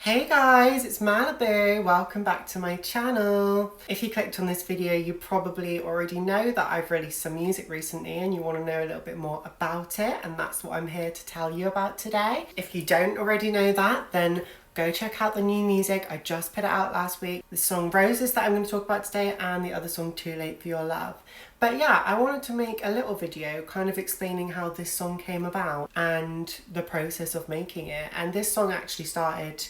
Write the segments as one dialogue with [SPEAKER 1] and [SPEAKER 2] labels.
[SPEAKER 1] Hey guys, it's Malibu. Welcome back to my channel. If you clicked on this video, you probably already know that I've released some music recently and you want to know a little bit more about it, and that's what I'm here to tell you about today. If you don't already know that, then go check out the new music. I just put it out last week. The song Roses that I'm going to talk about today, and the other song Too Late for Your Love. But yeah, I wanted to make a little video kind of explaining how this song came about and the process of making it. And this song actually started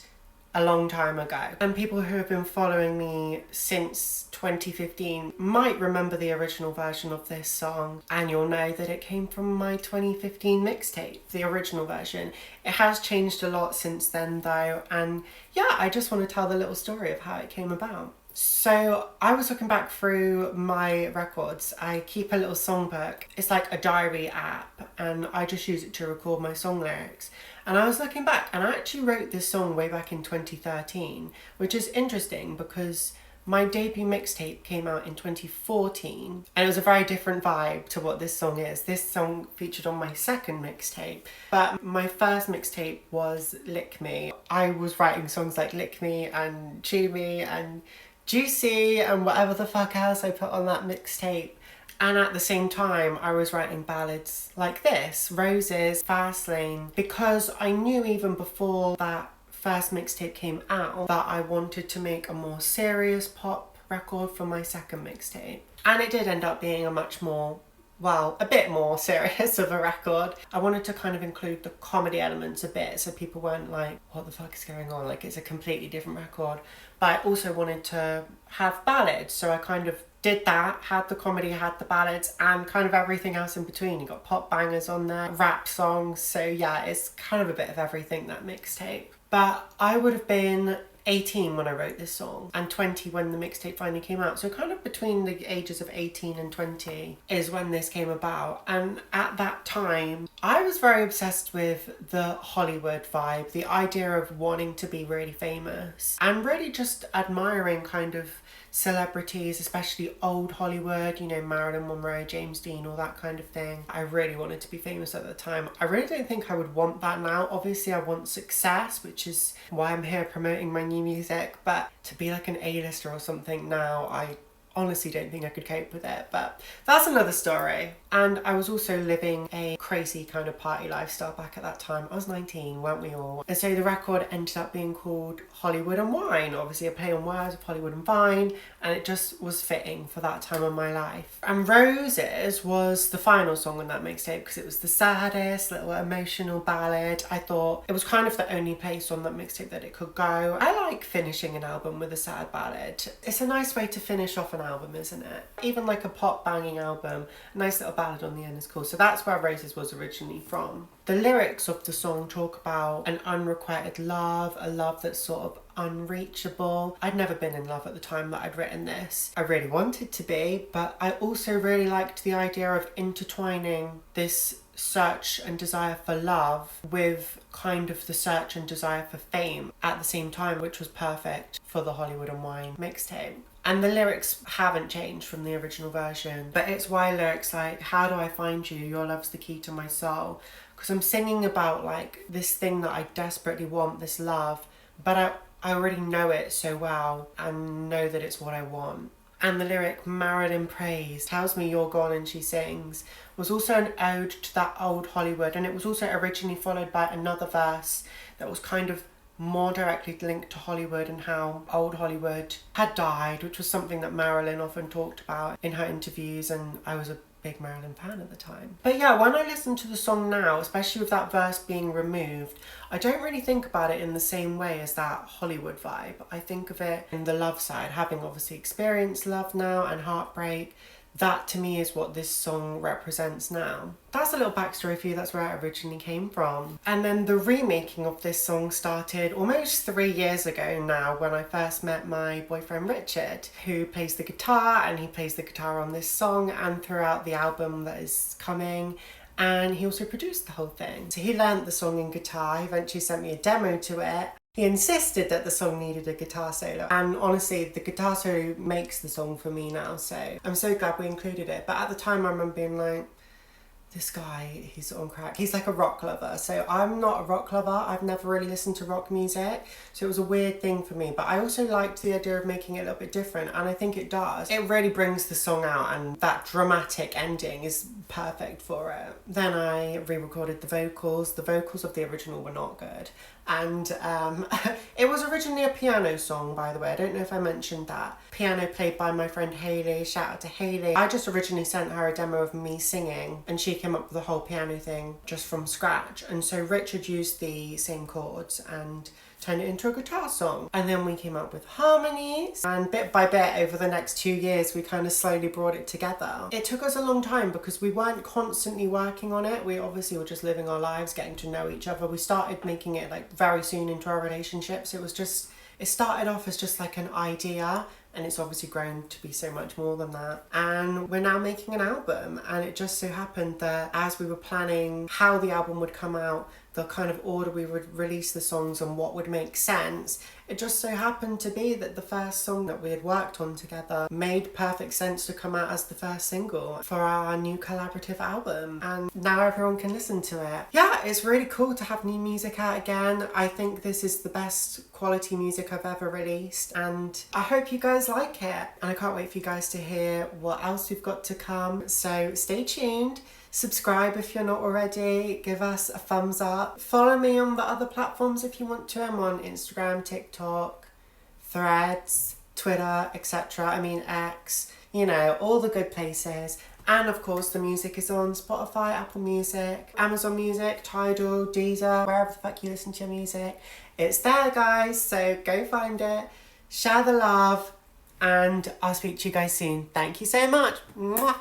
[SPEAKER 1] a long time ago, and people who have been following me since 2015 might remember the original version of this song, and you'll know that it came from my 2015 mixtape, the original version. It has changed a lot since then though, and yeah, I just want to tell the little story of how it came about. So I was looking back through my records. I keep a little songbook. It's like a diary app, and I just use it to record my song lyrics. And I was looking back, and I actually wrote this song way back in 2013, which is interesting because my debut mixtape came out in 2014, and it was a very different vibe to what this song is. This song featured on my second mixtape, but my first mixtape was Lick Me. I was writing songs like Lick Me and Chew Me and Juicy and whatever the fuck else I put on that mixtape. And at the same time, I was writing ballads like this, Roses, Fast Lane, because I knew even before that first mixtape came out that I wanted to make a more serious pop record for my second mixtape. And it did end up being a much more, well, a bit more serious of a record. I wanted to kind of include the comedy elements a bit so people weren't like, what the fuck is going on? Like, it's a completely different record. But I also wanted to have ballads, so I kind of did that, had the comedy, had the ballads, and kind of everything else in between. You got pop bangers on there, rap songs, so yeah, it's kind of a bit of everything, that mixtape. But I would have been 18 when I wrote this song, and 20 when the mixtape finally came out. So kind of between the ages of 18 and 20 is when this came about. And at that time, I was very obsessed with the Hollywood vibe, the idea of wanting to be really famous, and really just admiring kind of celebrities, especially old Hollywood, you know, Marilyn Monroe, James Dean, all that kind of thing. I really wanted to be famous at the time. I really don't think I would want that now. Obviously I want success, which is why I'm here promoting my new music, but to be like an A-lister or something now, I honestly don't think I could cope with it, but that's another story. And I was also living a crazy kind of party lifestyle back at that time. I was 19, weren't we all? And so the record ended up being called Hollywood and Wine, obviously a play on words of Hollywood and Vine, and it just was fitting for that time of my life. And Roses was the final song on that mixtape because it was the saddest little emotional ballad. I thought it was kind of the only place on that mixtape that it could go. I like finishing an album with a sad ballad. It's a nice way to finish off an album, isn't it? Even like a pop banging album, a nice little ballad on the end is cool. So that's where Roses was originally from. The lyrics of the song talk about an unrequited love, a love that's sort of unreachable. I'd never been in love at the time that I'd written this. I really wanted to be, but I also really liked the idea of intertwining this search and desire for love with kind of the search and desire for fame at the same time, which was perfect for the Hollywood and Wine mixtape. And the lyrics haven't changed from the original version, but it's why lyrics like, how do I find you? Your love's the key to my soul. Because I'm singing about like this thing that I desperately want, this love, but I already know it so well and know that it's what I want. And the lyric, Marilyn prays, tells me you're gone and she sings, was also an ode to that old Hollywood. And it was also originally followed by another verse that was kind of more directly linked to Hollywood and how old Hollywood had died, which was something that Marilyn often talked about in her interviews, and I was a big Marilyn fan at the time. But yeah, when I listen to the song now, especially with that verse being removed, I don't really think about it in the same way as that Hollywood vibe. I think of it in the love side, having obviously experienced love now and heartbreak. That to me is what this song represents now. That's a little backstory for you, that's where it originally came from. And then the remaking of this song started almost 3 years ago now, when I first met my boyfriend Richard, who plays the guitar, and he plays the guitar on this song and throughout the album that is coming. And he also produced the whole thing. So he learnt the song in guitar, he eventually sent me a demo to it. He insisted that the song needed a guitar solo, and honestly the guitar solo makes the song for me now, so I'm so glad we included it. But at the time I remember being like, this guy, he's on crack. He's like a rock lover. So I'm not a rock lover. I've never really listened to rock music. So it was a weird thing for me. But I also liked the idea of making it a little bit different. And I think it does. It really brings the song out, and that dramatic ending is perfect for it. Then I re-recorded the vocals. The vocals of the original were not good. And it was originally a piano song, by the way. I don't know if I mentioned that. Piano played by my friend Hayley. Shout out to Hayley. I just originally sent her a demo of me singing, and she came up with the whole piano thing just from scratch. And so Richard used the same chords and turned it into a guitar song. And then we came up with harmonies, and bit by bit over the next 2 years we kind of slowly brought it together. It took us a long time because we weren't constantly working on it. We obviously were just living our lives, getting to know each other. We started making it like very soon into our relationships. It started off as just like an idea, and it's obviously grown to be so much more than that. And we're now making an album, and it just so happened that as we were planning how the album would come out, the kind of order we would release the songs and what would make sense, it just so happened to be that the first song that we had worked on together made perfect sense to come out as the first single for our new collaborative album, and now everyone can listen to it. Yeah, it's really cool to have new music out again. I think this is the best quality music I've ever released, and I hope you guys like it, and I can't wait for you guys to hear what else we've got to come. So stay tuned. Subscribe if you're not already. Give us a thumbs up. Follow me on the other platforms if you want to. I'm on Instagram, TikTok, Threads, Twitter, etc. I mean X, you know, all the good places. And of course the music is on Spotify, Apple Music, Amazon Music, Tidal, Deezer, wherever the fuck you listen to your music. It's there, guys, so go find it. Share the love, and I'll speak to you guys soon. Thank you so much. Mwah.